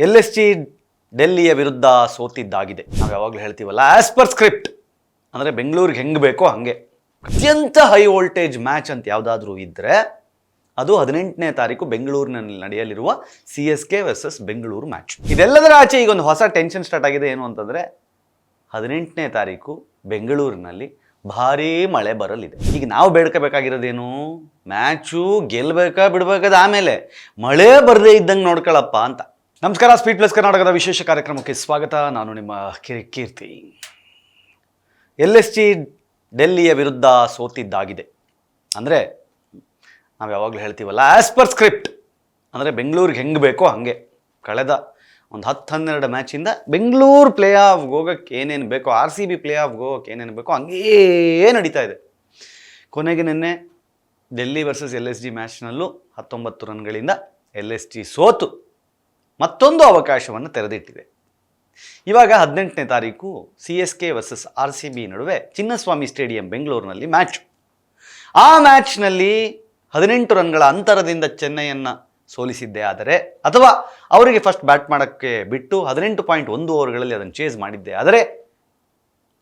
LSG ಡೆಲ್ಲಿಯ ವಿರುದ್ಧ ಸೋತಿದ್ದಾಗಿದೆ. ನಾವು ಯಾವಾಗಲೂ ಹೇಳ್ತೀವಲ್ಲ, ಆಸ್ ಪರ್ ಸ್ಕ್ರಿಪ್ಟ್ ಅಂದರೆ ಬೆಂಗಳೂರಿಗೆ ಹೆಂಗೆ ಬೇಕೋ ಹಾಗೆ. ಅತ್ಯಂತ ಹೈ ವೋಲ್ಟೇಜ್ ಮ್ಯಾಚ್ ಅಂತ ಯಾವುದಾದ್ರೂ ಇದ್ದರೆ ಅದು 18ನೇ ತಾರೀಕು ಬೆಂಗಳೂರಿನಲ್ಲಿ ನಡೆಯಲಿರುವ CSK ವರ್ಸಸ್ ಬೆಂಗಳೂರು ಮ್ಯಾಚ್. ಇದೆಲ್ಲದರ ಆಚೆ ಈಗ ಒಂದು ಹೊಸ ಟೆನ್ಷನ್ ಸ್ಟಾರ್ಟ್ ಆಗಿದೆ. ಏನು ಅಂತಂದರೆ 18ನೇ ತಾರೀಕು ಬೆಂಗಳೂರಿನಲ್ಲಿ ಭಾರೀ ಮಳೆ ಬರಲಿದೆ. ಈಗ ನಾವು ಬೇಡ್ಕೋಬೇಕಾಗಿರೋದೇನು, ಮ್ಯಾಚು ಗೆಲ್ಲಬೇಕಾ ಬಿಡಬೇಕಾದ ಆಮೇಲೆ ಮಳೆ ಬರದೇ ಇದ್ದಂಗೆ ನೋಡ್ಕೊಳ್ಳಪ್ಪ ಅಂತ. ನಮಸ್ಕಾರ, ಸ್ಪೀಡ್ ಪ್ಲಸ್ ಕರ್ನಾಟಕದ ವಿಶೇಷ ಕಾರ್ಯಕ್ರಮಕ್ಕೆ ಸ್ವಾಗತ. ನಾನು ನಿಮ್ಮ ಕೀರ್ತಿ. LSG ಡೆಲ್ಲಿಯ ವಿರುದ್ಧ ಸೋತಿದ್ದಾಗಿದೆ. ಅಂದರೆ ನಾವು ಯಾವಾಗಲೂ ಹೇಳ್ತೀವಲ್ಲ, ಆಸ್ ಪರ್ ಸ್ಕ್ರಿಪ್ಟ್ ಅಂದರೆ ಬೆಂಗಳೂರಿಗೆ ಹೆಂಗೆ ಬೇಕೋ ಹಾಗೆ. ಕಳೆದ ಒಂದು 10-12 ಮ್ಯಾಚಿಂದ ಬೆಂಗಳೂರು ಪ್ಲೇ ಆಫ್ಗೆ ಹೋಗೋಕ್ಕೆ ಏನೇನು ಬೇಕೋ, RCB ಪ್ಲೇ ಆಫ್ಗೆ ಹೋಗೋಕ್ಕೆ ಏನೇನು ಬೇಕೋ ಹಂಗೇ ನಡೀತಾ ಇದೆ. ಕೊನೆಗೆ ನಿನ್ನೆ ಡೆಲ್ಲಿ ವರ್ಸಸ್ LSG ಮ್ಯಾಚ್ನಲ್ಲೂ 19 ರನ್ಗಳಿಂದ LSG ಸೋತು ಮತ್ತೊಂದು ಅವಕಾಶವನ್ನು ತೆರೆದಿಟ್ಟಿದೆ. ಇವಾಗ 18ನೇ ತಾರೀಕು CSK ವರ್ಸಸ್ RCB ನಡುವೆ ಚಿನ್ನಸ್ವಾಮಿ ಸ್ಟೇಡಿಯಂ ಬೆಂಗಳೂರಿನಲ್ಲಿ ಮ್ಯಾಚ್. ಆ ಮ್ಯಾಚ್ನಲ್ಲಿ 18 ರನ್ಗಳ ಅಂತರದಿಂದ ಚೆನ್ನೈಯನ್ನು ಸೋಲಿಸಿದ್ದೇ ಆದರೆ, ಅಥವಾ ಅವರಿಗೆ ಫಸ್ಟ್ ಬ್ಯಾಟ್ ಮಾಡೋಕ್ಕೆ ಬಿಟ್ಟು 18.1 ಓವರ್ಗಳಲ್ಲಿ ಅದನ್ನು ಚೇಸ್ ಮಾಡಿದ್ದೆ ಆದರೆ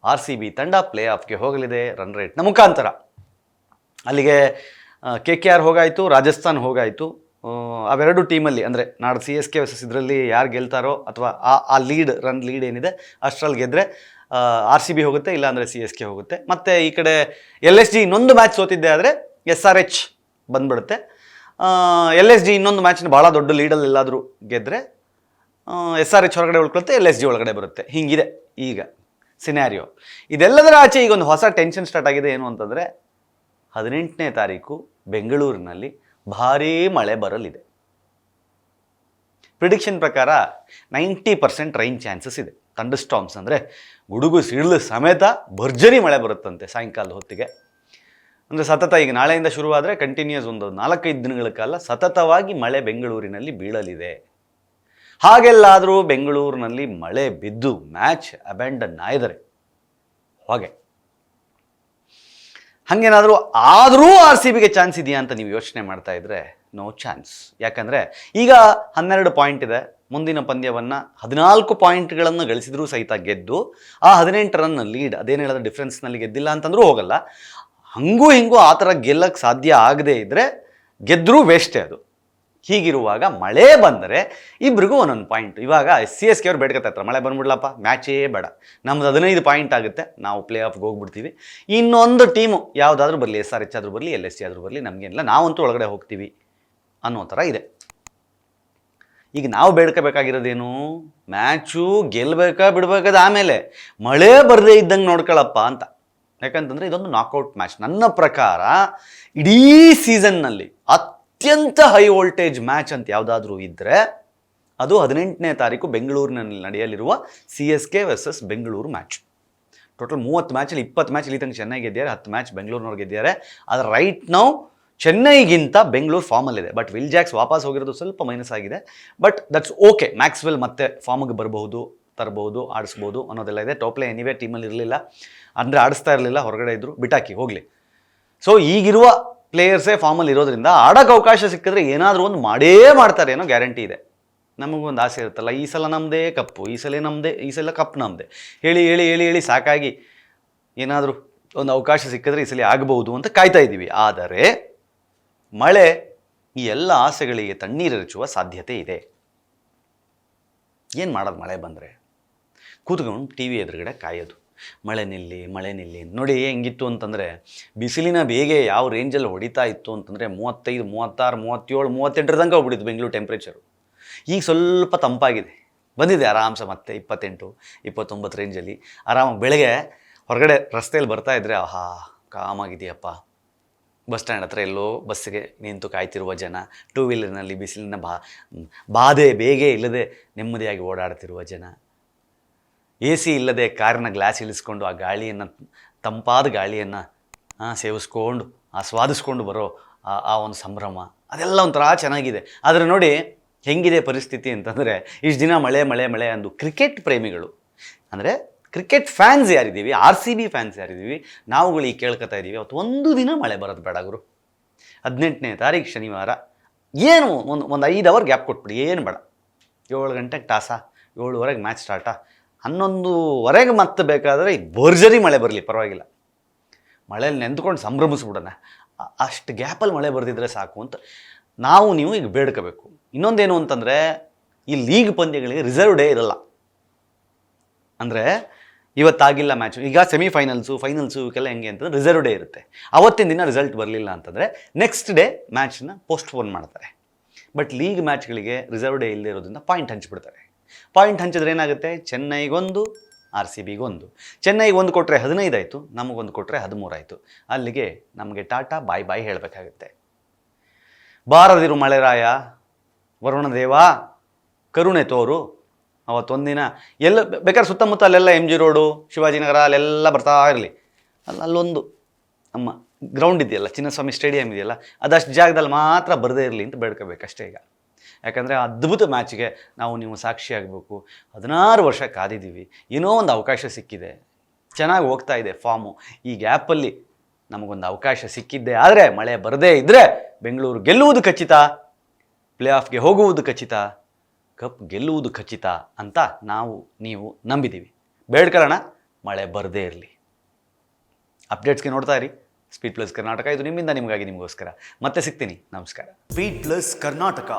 RCB ತಂಡ ಪ್ಲೇ ಆಫ್ಗೆ ಹೋಗಲಿದೆ ರನ್ ರೇಟ್ನ ಮುಖಾಂತರ. ಅಲ್ಲಿಗೆ KKR ಹೋಗಾಯಿತು, ರಾಜಸ್ಥಾನ್ ಹೋಗಾಯಿತು. ಅವೆರಡು ಟೀಮಲ್ಲಿ ಅಂದರೆ ನಾಡು CSK ವರ್ಸಸ್ ಇದರಲ್ಲಿ ಯಾರು ಗೆಲ್ತಾರೋ ಅಥವಾ ಆ ರನ್ ಲೀಡ್ ಏನಿದೆ ಅಷ್ಟರಲ್ಲಿ ಗೆದ್ದರೆ RCB ಹೋಗುತ್ತೆ, ಇಲ್ಲಾಂದರೆ CSK ಹೋಗುತ್ತೆ. ಮತ್ತು ಈ ಕಡೆ LSG ಇನ್ನೊಂದು ಮ್ಯಾಚ್ ಸೋತಿದ್ದೆ ಆದರೆ SRH ಬಂದ್ಬಿಡುತ್ತೆ. LSG ಇನ್ನೊಂದು ಮ್ಯಾಚ್ನ ಭಾಳ ದೊಡ್ಡ ಲೀಡಲ್ಲಿ ಎಲ್ಲಾದರೂ ಗೆದ್ದರೆ SRH ಹೊರಗಡೆ ಉಳ್ಕೊಳುತ್ತೆ, LSG ಒಳಗಡೆ ಬರುತ್ತೆ. ಹೀಗಿದೆ ಈಗ ಸಿನಾರಿಯೋ. ಇದೆಲ್ಲದರ ಆಚೆ ಈಗ ಒಂದು ಹೊಸ ಟೆನ್ಷನ್ ಸ್ಟಾರ್ಟ್ ಆಗಿದೆ. ಏನು ಅಂತಂದರೆ 18ನೇ ತಾರೀಕು ಬೆಂಗಳೂರಿನಲ್ಲಿ ಭಾರೀ ಮಳೆ ಬರಲಿದೆ. ಪ್ರಿಡಿಕ್ಷನ್ ಪ್ರಕಾರ 90% ರೈನ್ ಚಾನ್ಸಸ್ ಇದೆ. ಥಂಡರ್ ಸ್ಟಾರ್ಮ್ಸ್ ಅಂದರೆ ಗುಡುಗು ಸಿಡಿಲು ಸಮೇತ ಭರ್ಜರಿ ಮಳೆ ಬರುತ್ತಂತೆ ಸಾಯಂಕಾಲದ ಹೊತ್ತಿಗೆ. ಅಂದರೆ ಸತತ ಈಗ ನಾಳೆಯಿಂದ ಶುರುವಾದರೆ ಕಂಟಿನ್ಯೂಸ್ ಒಂದು 4-5 ದಿನಗಳ ಕಾಲ ಸತತವಾಗಿ ಮಳೆ ಬೆಂಗಳೂರಿನಲ್ಲಿ ಬೀಳಲಿದೆ. ಹಾಗೆಲ್ಲಾದರೂ ಬೆಂಗಳೂರಿನಲ್ಲಿ ಮಳೆ ಬಿದ್ದು ಮ್ಯಾಚ್ ಅಬ್ಯಾಂಡನ್ ಆಯಿದರೆ ಹಾಗೆ ಹಾಗೇನಾದರೂ ಆದರೂ RCBಗೆ ಚಾನ್ಸ್ ಇದೆಯಾ ಅಂತ ನೀವು ಯೋಚನೆ ಮಾಡ್ತಾ ಇದ್ದರೆ ನೋ ಚಾನ್ಸ್. ಯಾಕಂದರೆ ಈಗ 12 ಪಾಯಿಂಟ್ ಇದೆ. ಮುಂದಿನ ಪಂದ್ಯವನ್ನು 14 ಪಾಯಿಂಟ್ಗಳನ್ನು ಗಳಿಸಿದ್ರೂ ಸಹಿತ ಗೆದ್ದು ಆ 18 ರನ್ ಲೀಡ್, ಅದೇನು ಹೇಳಿದ್ರೆ ಡಿಫ್ರೆನ್ಸ್ನಲ್ಲಿ ಗೆದ್ದಿಲ್ಲ ಅಂತಂದ್ರೂ ಹೋಗಲ್ಲ. ಹಂಗೂ ಹಿಂಗೂ ಆ ಥರ ಗೆಲ್ಲಕ್ಕೆ ಸಾಧ್ಯ ಆಗದೇ ಇದ್ದರೆ ಗೆದ್ದರೂ ವೇಸ್ಟೇ ಅದು. ಹೀಗಿರುವಾಗ ಮಳೆ ಬಂದರೆ ಇಬ್ರಿಗೂ ಒಂದೊಂದು ಪಾಯಿಂಟ್. ಇವಾಗ CSK ಅವ್ರು ಬೇಡ್ಕೊತಾ ಇರ್ತಾರೆ, ಮಳೆ ಬಂದ್ಬಿಡ್ಲಪ್ಪ, ಮ್ಯಾಚೇ ಬೇಡ, ನಮ್ದು 15 ಪಾಯಿಂಟ್ ಆಗುತ್ತೆ, ನಾವು ಪ್ಲೇ ಆಫ್ಗೆ ಹೋಗ್ಬಿಡ್ತೀವಿ. ಇನ್ನೊಂದು ಟೀಮು ಯಾವುದಾದ್ರೂ ಬರಲಿ, SRH ಆದರೂ ಬರಲಿ, LSG ಆದರೂ ಬರಲಿ, ನಮಗೇನಿಲ್ಲ, ನಾವಂತೂ ಒಳಗಡೆ ಹೋಗ್ತೀವಿ ಅನ್ನೋ ಥರ ಇದೆ. ಈಗ ನಾವು ಬೇಡ್ಕೋಬೇಕಾಗಿರೋದೇನು, ಮ್ಯಾಚು ಗೆಲ್ಲಬೇಕಾ ಬಿಡಬೇಕಾದ ಆಮೇಲೆ ಮಳೆ ಬರದೇ ಇದ್ದಂಗೆ ನೋಡ್ಕೊಳ್ಳಪ್ಪ ಅಂತ. ಯಾಕಂತಂದರೆ ಇದೊಂದು ನಾಕೌಟ್ ಮ್ಯಾಚ್. ನನ್ನ ಪ್ರಕಾರ ಇಡೀ ಸೀಸನ್ನಲ್ಲಿ ಅತ್ಯಂತ ಹೈ ವೋಲ್ಟೇಜ್ ಮ್ಯಾಚ್ ಅಂತ ಯಾವುದಾದ್ರೂ ಇದ್ದರೆ ಅದು 18ನೇ ತಾರೀಕು ಬೆಂಗಳೂರಿನಲ್ಲಿ ನಡೆಯಲಿರುವ CSK versus Bengaluru match. Total 30 ಮ್ಯಾಚಲ್ಲಿ 20 match ಇಲ್ಲಿ ತನಕ ಚೆನ್ನೈ ಗೆದ್ದಿದ್ದಾರೆ, 10 ಮ್ಯಾಚ್ ಬೆಂಗಳೂರಿನವ್ರು ಗೆದ್ದಿದ್ದಾರೆ. ಆದರೆ ರೈಟ್ ನಾವು ಚೆನ್ನೈಗಿಂತ ಬೆಂಗಳೂರು ಫಾರ್ಮಲ್ಲಿದೆ. ಬಟ್ ವಿಲ್ ಜಾಕ್ಸ್ ವಾಪಸ್ ಹೋಗಿರೋದು ಸ್ವಲ್ಪ ಮೈನಸ್ ಆಗಿದೆ. But that's okay. ಮ್ಯಾಕ್ಸ್ವೆಲ್ ಮತ್ತೆ ಫಾರ್ಮಿಗೆ ಬರಬಹುದು, ತರಬಹುದು, ಆಡಿಸ್ಬೋದು ಅನ್ನೋದೆಲ್ಲ ಇದೆ. ಟೋಪ್ಲೆ ಎನಿವೇ ಟೀಮಲ್ಲಿ ಇರಲಿಲ್ಲ, ಅಂದರೆ ಆಡಿಸ್ತಾ ಇರಲಿಲ್ಲ, ಹೊರಗಡೆ ಇದ್ದರು, ಬಿಟಾಕಿ ಹೋಗಲಿ. ಸೊ ಈಗಿರುವ ಪ್ಲೇಯರ್ಸೇ ಫಾರ್ಮಲ್ಲಿ ಇರೋದ್ರಿಂದ ಆಡೋಕ್ಕೆ ಅವಕಾಶ ಸಿಕ್ಕಿದ್ರೆ ಏನಾದರೂ ಒಂದು ಮಾಡೇ ಮಾಡ್ತಾರೆ ಅನ್ನೋ ಗ್ಯಾರಂಟಿ ಇದೆ. ನಮಗೊಂದು ಆಸೆ ಇರುತ್ತಲ್ಲ, ಈ ಸಲ ನಮ್ಮದೇ ಕಪ್ಪು, ಈ ಸಲ ಕಪ್ ನಮ್ಮದೇ, ಹೇಳಿ ಹೇಳಿ ಹೇಳಿ ಹೇಳಿ ಸಾಕಾಗಿ ಏನಾದರೂ ಒಂದು ಅವಕಾಶ ಸಿಕ್ಕಿದ್ರೆ ಈ ಸಲ ಆಗಬಹುದು ಅಂತ ಕಾಯ್ತಾ ಇದ್ದೀವಿ. ಆದರೆ ಮಳೆ ಈ ಎಲ್ಲ ಆಸೆಗಳಿಗೆ ತಣ್ಣೀರೆರಚುವ ಸಾಧ್ಯತೆ ಇದೆ. ಏನು ಮಾಡೋದು ಮಳೆ ಬಂದರೆ? ಕೂತ್ಕೊಂಡು TV ಎದುರುಗಡೆ ಕಾಯೋದು, ಮಳೆ ನಿಲ್ಲಿ ಮಳೆ ನಿಲ್ಲಿ. ನೋಡಿ ಹೆಂಗಿತ್ತು ಅಂತಂದರೆ, ಬಿಸಿಲಿನ ಬೇಗೆ ಯಾವ ರೇಂಜಲ್ಲಿ ಹೊಡಿತಾ ಇತ್ತು ಅಂತಂದರೆ 35, 36, 37, 38 ತನಕ ಹೋಗ್ಬಿಟ್ಟಿತ್ತು ಬೆಂಗಳೂರು ಟೆಂಪ್ರೇಚರು. ಈಗ ಸ್ವಲ್ಪ ತಂಪಾಗಿದೆ, ಬಂದಿದೆ ಆರಾಮ್ಸೆ ಮತ್ತೆ 28, 29 ರೇಂಜಲ್ಲಿ ಆರಾಮಾಗಿ. ಬೆಳಗ್ಗೆ ಹೊರಗಡೆ ರಸ್ತೆಯಲ್ಲಿ ಬರ್ತಾ ಇದ್ದರೆ ಆಹಾ ಕಾಮಾಗಿದೆಯಪ್ಪ. ಬಸ್ ಸ್ಟ್ಯಾಂಡ್ ಹತ್ರ ಎಲ್ಲೋ ಬಸ್ಸಿಗೆ ನಿಂತು ಕಾಯ್ತಿರುವ ಜನ, ಟೂ ವೀಲರ್ನಲ್ಲಿ ಬಿಸಿಲಿನ ಬಾಧೆ ಬೇಗೆ ಇಲ್ಲದೆ ನೆಮ್ಮದಿಯಾಗಿ ಓಡಾಡ್ತಿರುವ ಜನ, AC ಇಲ್ಲದೆ ಕಾರಿನ ಗ್ಲಾಸ್ ಇಳಿಸ್ಕೊಂಡು ಆ ಗಾಳಿಯನ್ನು, ತಂಪಾದ ಗಾಳಿಯನ್ನು ಸೇವಿಸ್ಕೊಂಡು ಆಸ್ವಾದಿಸ್ಕೊಂಡು ಬರೋ ಆ ಒಂದು ಸಂಭ್ರಮ, ಅದೆಲ್ಲ ಒಂಥರ ಚೆನ್ನಾಗಿದೆ. ಆದರೆ ನೋಡಿ ಹೆಂಗಿದೆ ಪರಿಸ್ಥಿತಿ ಅಂತಂದರೆ, ಇಷ್ಟು ದಿನ ಮಳೆ ಮಳೆ ಮಳೆ ಅಂದು ಕ್ರಿಕೆಟ್ ಪ್ರೇಮಿಗಳು, ಅಂದರೆ ಕ್ರಿಕೆಟ್ ಫ್ಯಾನ್ಸ್ ಯಾರಿದ್ದೀವಿ, RCB ಫ್ಯಾನ್ಸ್ ಯಾರಿದ್ದೀವಿ, ನಾವುಗಳು ಈಗ ಕೇಳ್ಕೊತಾ ಇದ್ದೀವಿ, ಅವತ್ತು ಒಂದು ದಿನ ಮಳೆ ಬರೋದು ಬೇಡ ಗುರು. 18ನೇ ತಾರೀಕು ಶನಿವಾರ ಏನು ಒಂದು 5 ಅವರ್ ಗ್ಯಾಪ್ ಕೊಟ್ಬಿಡಿ, ಏನು ಬೇಡ. 7 ಗಂಟೆಗೆ ಟಾಸಾ, 7:30 ಮ್ಯಾಚ್ ಸ್ಟಾರ್ಟಾ, 11:30 ಮತ್ತೆ ಬೇಕಾದರೆ ಭರ್ಜರಿ ಮಳೆ ಬರಲಿ ಪರವಾಗಿಲ್ಲ, ಮಳೇಲಿ ನೆಂದ್ಕೊಂಡು ಸಂಭ್ರಮಿಸ್ಬಿಡೋಣ, ಅಷ್ಟು ಗ್ಯಾಪಲ್ಲಿ ಮಳೆ ಬರ್ದಿದ್ರೆ ಸಾಕು ಅಂತ ನಾವು ನೀವು ಈಗ ಬೇಡ್ಕೋಬೇಕು. ಇನ್ನೊಂದೇನು ಅಂತಂದರೆ ಈ ಲೀಗ್ ಪಂದ್ಯಗಳಿಗೆ ರಿಸರ್ವ್ ಡೇ ಇರಲ್ಲ. ಅಂದರೆ ಇವತ್ತಾಗಿಲ್ಲ ಮ್ಯಾಚು, ಈಗ ಸೆಮಿಫೈನಲ್ಸು ಫೈನಲ್ಸು ಇವಕ್ಕೆಲ್ಲ ಹೆಂಗೆ ಅಂತಂದರೆ ರಿಸರ್ವ್ ಡೇ ಇರುತ್ತೆ. ಅವತ್ತಿನ ದಿನ ರಿಸಲ್ಟ್ ಬರಲಿಲ್ಲ ಅಂತಂದರೆ ನೆಕ್ಸ್ಟ್ ಡೇ ಮ್ಯಾಚನ್ನ ಪೋಸ್ಟ್ಪೋನ್ ಮಾಡ್ತಾರೆ. ಬಟ್ ಲೀಗ್ ಮ್ಯಾಚ್ಗಳಿಗೆ ರಿಸರ್ವ್ ಡೇ ಇಲ್ಲದೆ ಇರೋದ್ರಿಂದ ಪಾಯಿಂಟ್ ಹಂಚಿಬಿಡ್ತಾರೆ. ಪಾಯಿಂಟ್ ಹಂಚಿದ್ರೆ ಏನಾಗುತ್ತೆ, ಚೆನ್ನೈಗೊಂದು RCB ಗೊಂದು, ಚೆನ್ನೈಗೆ 1 ಕೊಟ್ಟರೆ 15 ಆಯಿತು, ನಮಗೊಂದು ಕೊಟ್ಟರೆ 13 ಆಯಿತು. ಅಲ್ಲಿಗೆ ನಮಗೆ ಟಾಟಾ ಬಾಯ್ ಬಾಯ್ ಹೇಳಬೇಕಾಗುತ್ತೆ. ಬಾರದಿರು ಮಳೆರಾಯ, ವರುಣದೇವ ಕರುಣೆ ತೋರು. ಅವತ್ತೊಂದಿನ ಎಲ್ಲ ಬೇಕಾದ್ರೆ ಸುತ್ತಮುತ್ತ ಅಲ್ಲೆಲ್ಲ MG ರೋಡು, ಶಿವಾಜಿನಗರ ಅಲ್ಲೆಲ್ಲ ಬರ್ತಾ ಇರಲಿ, ಅಲ್ಲೊಂದು ನಮ್ಮ ಗ್ರೌಂಡ್ ಇದೆಯಲ್ಲ, ಚಿನ್ನಸ್ವಾಮಿ ಸ್ಟೇಡಿಯಂ ಇದೆಯಲ್ಲ, ಅದಷ್ಟು ಜಾಗದಲ್ಲಿ ಮಾತ್ರ ಬರದೇ ಇರಲಿ ಅಂತ ಬೇಡ್ಕೋಬೇಕಷ್ಟೇ ಈಗ. ಯಾಕಂದರೆ ಅದ್ಭುತ ಮ್ಯಾಚ್ಗೆ ನಾವು ನೀವು ಸಾಕ್ಷಿ ಆಗಬೇಕು. 16 ವರ್ಷ ಕಾದಿದ್ದೀವಿ, ಏನೋ ಒಂದು ಅವಕಾಶ ಸಿಕ್ಕಿದೆ, ಚೆನ್ನಾಗಿ ಹೋಗ್ತಾ ಇದೆ ಫಾರ್ಮು. ಈ ಗ್ಯಾಪಲ್ಲಿ ನಮಗೊಂದು ಅವಕಾಶ ಸಿಕ್ಕಿದ್ದೆ ಆದರೆ ಮಳೆ ಬರದೇ ಇದ್ದರೆ ಬೆಂಗಳೂರು ಗೆಲ್ಲುವುದು ಖಚಿತ, ಪ್ಲೇ ಆಫ್ಗೆ ಹೋಗುವುದು ಖಚಿತ, ಕಪ್ ಗೆಲ್ಲುವುದು ಖಚಿತ ಅಂತ ನಾವು ನೀವು ನಂಬಿದ್ದೀವಿ. ಬೇಡ್ಕೊಳ್ಳೋಣ, ಮಳೆ ಬರದೇ ಇರಲಿ. ಅಪ್ಡೇಟ್ಸ್ಗೆ ನೋಡ್ತಾ ಇರಿ ಸ್ಪೀಡ್ ಪ್ಲಸ್ ಕರ್ನಾಟಕ. ಇದು ನಿಮ್ಮಿಂದ ನಿಮಗಾಗಿ ನಿಮಗೋಸ್ಕರ. ಮತ್ತೆ ಸಿಗ್ತೀನಿ, ನಮಸ್ಕಾರ. Speed plus Karnataka.